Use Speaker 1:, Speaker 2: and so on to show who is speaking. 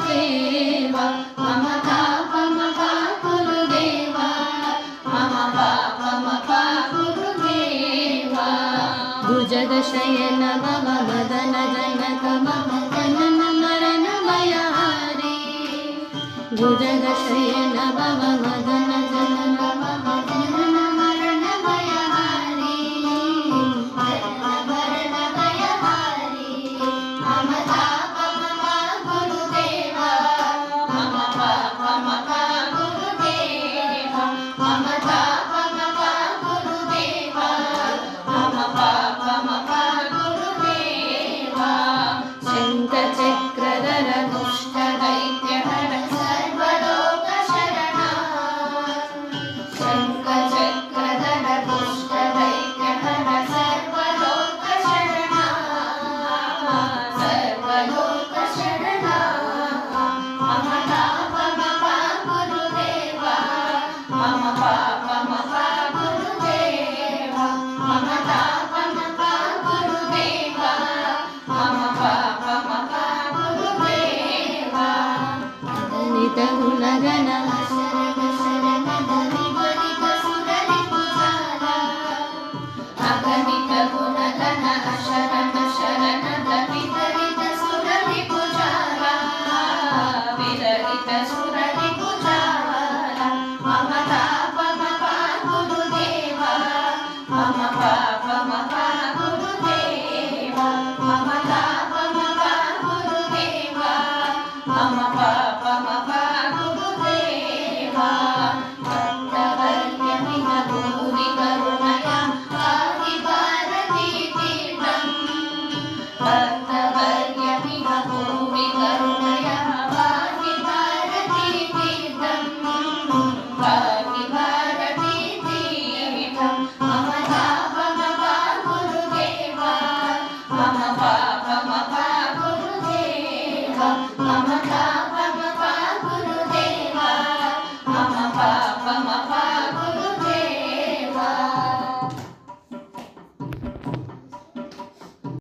Speaker 1: गुरुदेवा मम पापमपा गुरुदेवा मम पापमपा गुरुदेवा भुजगशयन भव मदन जनक मम जनन मरण भयहारी भुजगशयन भव मदन जनक मम जनन मरण भयहारी मरण भयहारी मम पापमपा गुरुदेवा मम पापमपा गुरुदेवा मम पापमपा गुरुदेवा मम पापमपा गुरुदेवा शङ्खचक्रधर दुष्टदैत्यहर सर्वलोकशरणा शङ्खचक्रधर दुष्टदैत्यहर सर्वलोकशरणा सर्वलोकशरणा मम पापमपा गुरुदेवा मम पापमपा गुरुदेवा मम पापमपा गुरुदेवा मम पापमपा गुरुदेवा अगणित गुणगण शरण शरण धरिवरित सुररिपुजाला अगणित गुणगण शरण शरण धरिवरित सुररिपुजाला विरहित सुररिपुजाला मम पापमपा गुरुदेवा मम पापमपा गुरुदेवा मम पापमपा गुरुदेवा मम